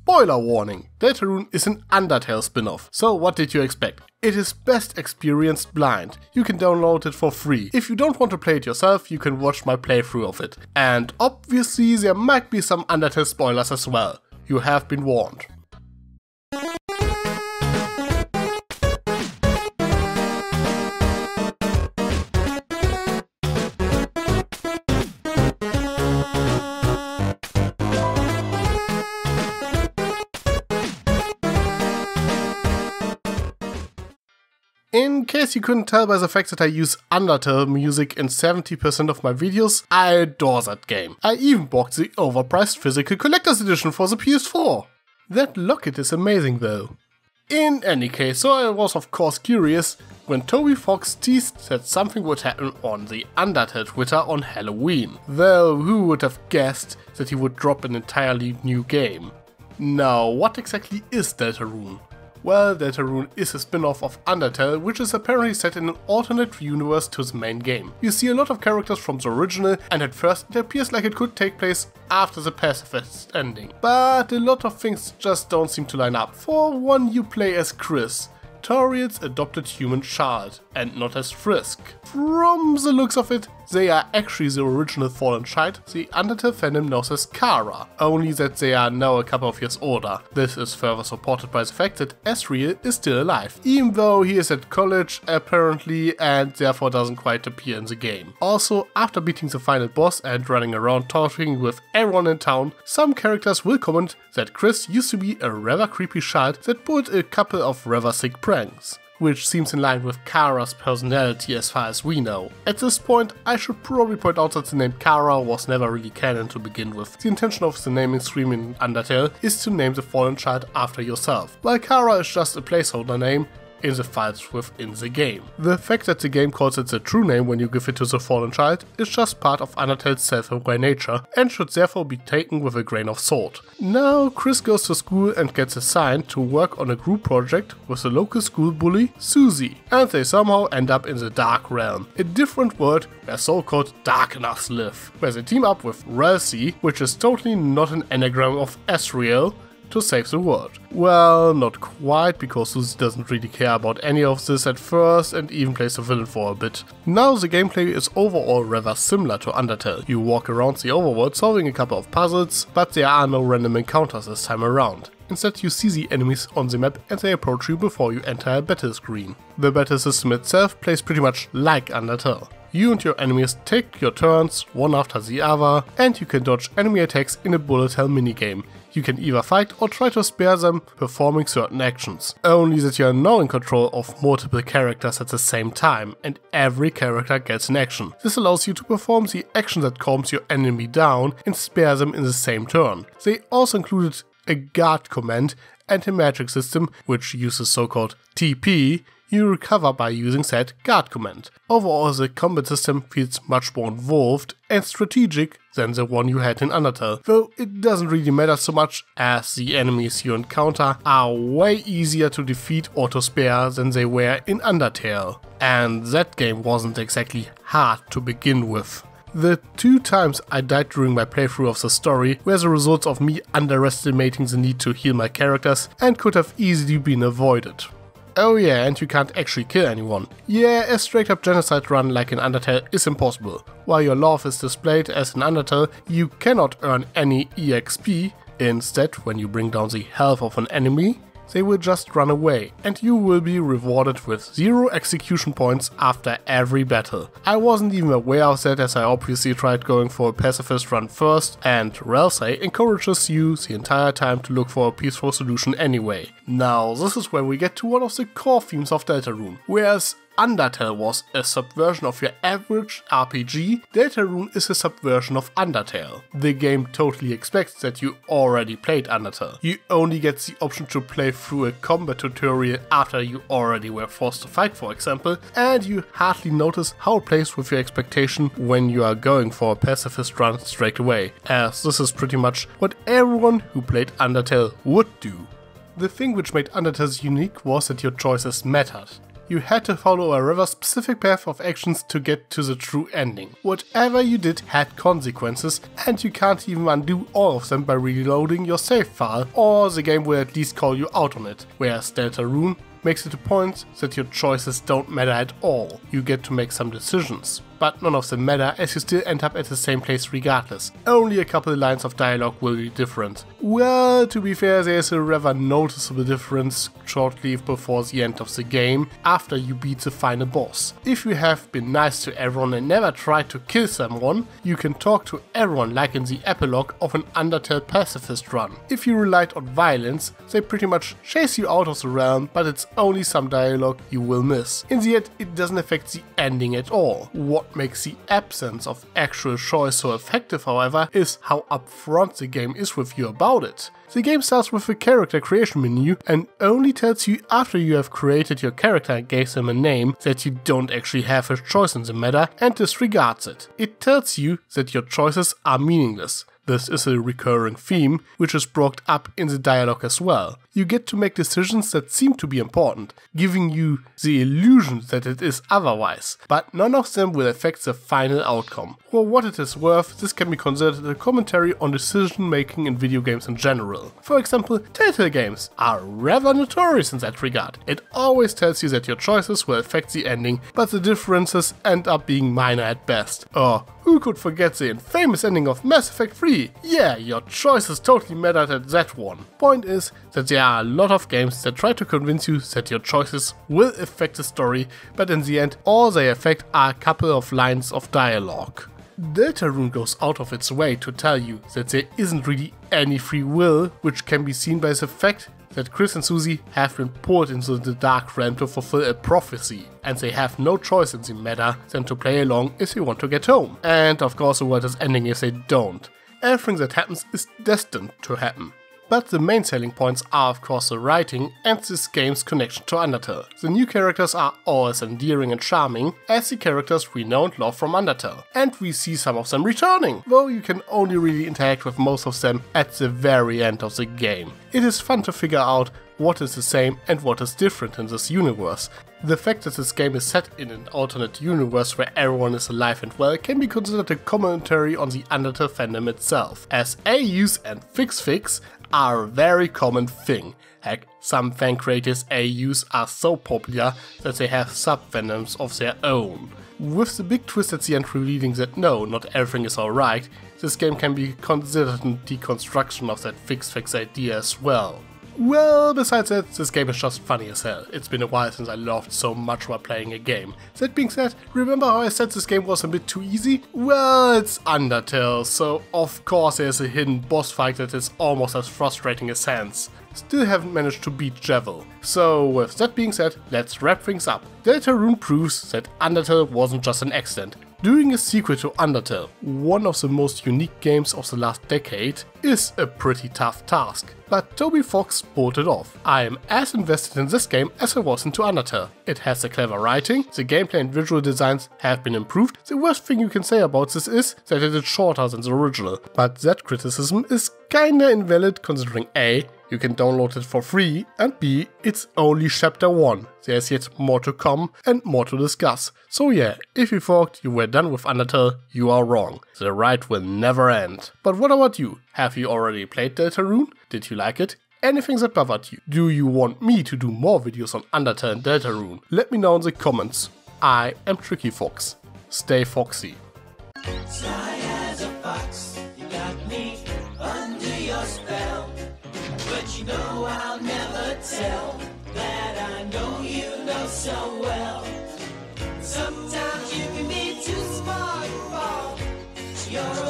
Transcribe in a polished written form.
Spoiler warning, Deltarune is an Undertale spin-off, so what did you expect? It is best experienced blind. You can download it for free. If you don't want to play it yourself, you can watch my playthrough of it. And obviously there might be some Undertale spoilers as well. You have been warned. In case you couldn't tell by the fact that I use Undertale music in 70% of my videos, I adore that game. I even bought the overpriced physical collector's edition for the PS4. That locket is amazing though. In any case, so I was of course curious when Toby Fox teased that something would happen on the Undertale Twitter on Halloween. Well, who would have guessed that he would drop an entirely new game? Now, what exactly is Deltarune? Well, Deltarune is a spin-off of Undertale, which is apparently set in an alternate universe to the main game. You see a lot of characters from the original, and at first it appears like it could take place after the pacifist ending. But a lot of things just don't seem to line up. For one, you play as Chris, Toriel's adopted human child, and not as Frisk. From the looks of it, they are actually the original fallen child the Undertale fandom knows as Kara, only that they are now a couple of years older. This is further supported by the fact that Asriel is still alive, even though he is at college apparently and therefore doesn't quite appear in the game. Also, after beating the final boss and running around talking with everyone in town, some characters will comment that Chris used to be a rather creepy child that pulled a couple of rather sick pranks, which seems in line with Kara's personality as far as we know. At this point, I should probably point out that the name Kara was never really canon to begin with. The intention of the naming scheme in Undertale is to name the fallen child after yourself, while Kara is just a placeholder name in the files within the game. The fact that the game calls it the true name when you give it to the fallen child is just part of Undertale's self-aware nature and should therefore be taken with a grain of salt. Now Chris goes to school and gets assigned to work on a group project with the local school bully Susie, and they somehow end up in the Dark Realm, a different world where so-called Darkeners live, where they team up with Ralsei, which is totally not an anagram of Asriel, to save the world. Well, not quite, because Susie doesn't really care about any of this at first and even plays the villain for a bit. Now the gameplay is overall rather similar to Undertale. You walk around the overworld solving a couple of puzzles, but there are no random encounters this time around. Instead you see the enemies on the map and they approach you before you enter a battle screen. The battle system itself plays pretty much like Undertale. You and your enemies take your turns, one after the other, and you can dodge enemy attacks in a bullet hell minigame. You can either fight or try to spare them performing certain actions. Only that you are now in control of multiple characters at the same time, and every character gets an action. This allows you to perform the action that calms your enemy down and spare them in the same turn. They also included a guard command and a magic system which uses so-called TP. You recover by using said guard command. Overall, the combat system feels much more involved and strategic than the one you had in Undertale, though it doesn't really matter so much as the enemies you encounter are way easier to defeat or to spare than they were in Undertale. And that game wasn't exactly hard to begin with. The 2 times I died during my playthrough of the story were the results of me underestimating the need to heal my characters and could have easily been avoided. Oh yeah, and you can't actually kill anyone. Yeah, a straight up genocide run like in Undertale is impossible. While your love is displayed as in Undertale, you cannot earn any EXP. Instead, when you bring down the health of an enemy, they will just run away, and you will be rewarded with 0 execution points after every battle. I wasn't even aware of that, as I obviously tried going for a pacifist run first, and Ralsei encourages you the entire time to look for a peaceful solution anyway. Now this is where we get to one of the core themes of Deltarune. Whereas Undertale was a subversion of your average RPG, Deltarune is a subversion of Undertale. The game totally expects that you already played Undertale. You only get the option to play through a combat tutorial after you already were forced to fight, for example, and you hardly notice how it plays with your expectation when you are going for a pacifist run straight away, as this is pretty much what everyone who played Undertale would do. The thing which made Undertale unique was that your choices mattered. you had to follow a rather specific path of actions to get to the true ending. Whatever you did had consequences, and you can't even undo all of them by reloading your save file, or the game will at least call you out on it, whereas Deltarune makes it a point that your choices don't matter at all. You get to make some decisions, but none of them matter as you still end up at the same place regardless. Only a couple lines of dialogue will be different. Well, to be fair, there's a rather noticeable difference shortly before the end of the game, after you beat the final boss. If you have been nice to everyone and never tried to kill someone, you can talk to everyone like in the epilogue of an Undertale pacifist run. If you relied on violence, they pretty much chase you out of the realm, but it's only some dialogue you will miss. In the end, it doesn't affect the ending at all. What makes the absence of actual choice so effective, however, is how upfront the game is with you about it. The game starts with a character creation menu and only tells you after you have created your character and gave them a name that you don't actually have a choice in the matter and disregards it. It tells you that your choices are meaningless. This is a recurring theme, which is brought up in the dialogue as well. You get to make decisions that seem to be important, giving you the illusion that it is otherwise, but none of them will affect the final outcome. For what it is worth, this can be considered a commentary on decision making in video games in general. For example, Telltale games are rather notorious in that regard. It always tells you that your choices will affect the ending, but the differences end up being minor at best. Or who could forget the infamous ending of Mass Effect 3? Yeah, your choices totally mattered at that one. Point is that there are a lot of games that try to convince you that your choices will affect the story, but in the end all they affect are a couple of lines of dialogue. Deltarune goes out of its way to tell you that there isn't really any free will, which can be seen by the fact that Chris and Susie have been pulled into the Dark Realm to fulfill a prophecy, and they have no choice in the matter than to play along if they want to get home. And of course the world is ending if they don't. Everything that happens is destined to happen. But the main selling points are of course the writing and this game's connection to Undertale. The new characters are all as endearing and charming as the characters we know and love from Undertale, and we see some of them returning, though you can only really interact with most of them at the very end of the game. It is fun to figure out what is the same and what is different in this universe. The fact that this game is set in an alternate universe where everyone is alive and well can be considered a commentary on the Undertale fandom itself, as AUs and fix are a very common thing. Heck, some fan creators' AUs are so popular that they have sub-fandoms of their own. With the big twist at the end revealing that no, not everything is alright, this game can be considered a deconstruction of that fix idea as well. Well, besides that, this game is just funny as hell. It's been a while since I laughed so much while playing a game. That being said, remember how I said this game was a bit too easy? Well, it's Undertale, so of course there's a hidden boss fight that is almost as frustrating as Sans. Still haven't managed to beat Javel. So with that being said, let's wrap things up. Deltarune proves that Undertale wasn't just an accident. Doing a sequel to Undertale, one of the most unique games of the last decade, is a pretty tough task. But Toby Fox pulled it off. I am as invested in this game as I was into Undertale. It has a clever writing, the gameplay and visual designs have been improved. The worst thing you can say about this is that it is shorter than the original, but that criticism is kinda invalid considering A, you can download it for free, and B, it's only chapter 1. There's yet more to come and more to discuss. So yeah, if you thought you were done with Undertale, you are wrong. The ride will never end. But what about you? Have you already played Deltarune? Did you like it? Anything that bothered you? Do you want me to do more videos on Undertale and Deltarune? Let me know in the comments. I am Tricky Fox. Stay foxy. Sly as a fox, you got me under your spell. But you know I'll never tell that I know you know so well. Sometimes you can be too smart for your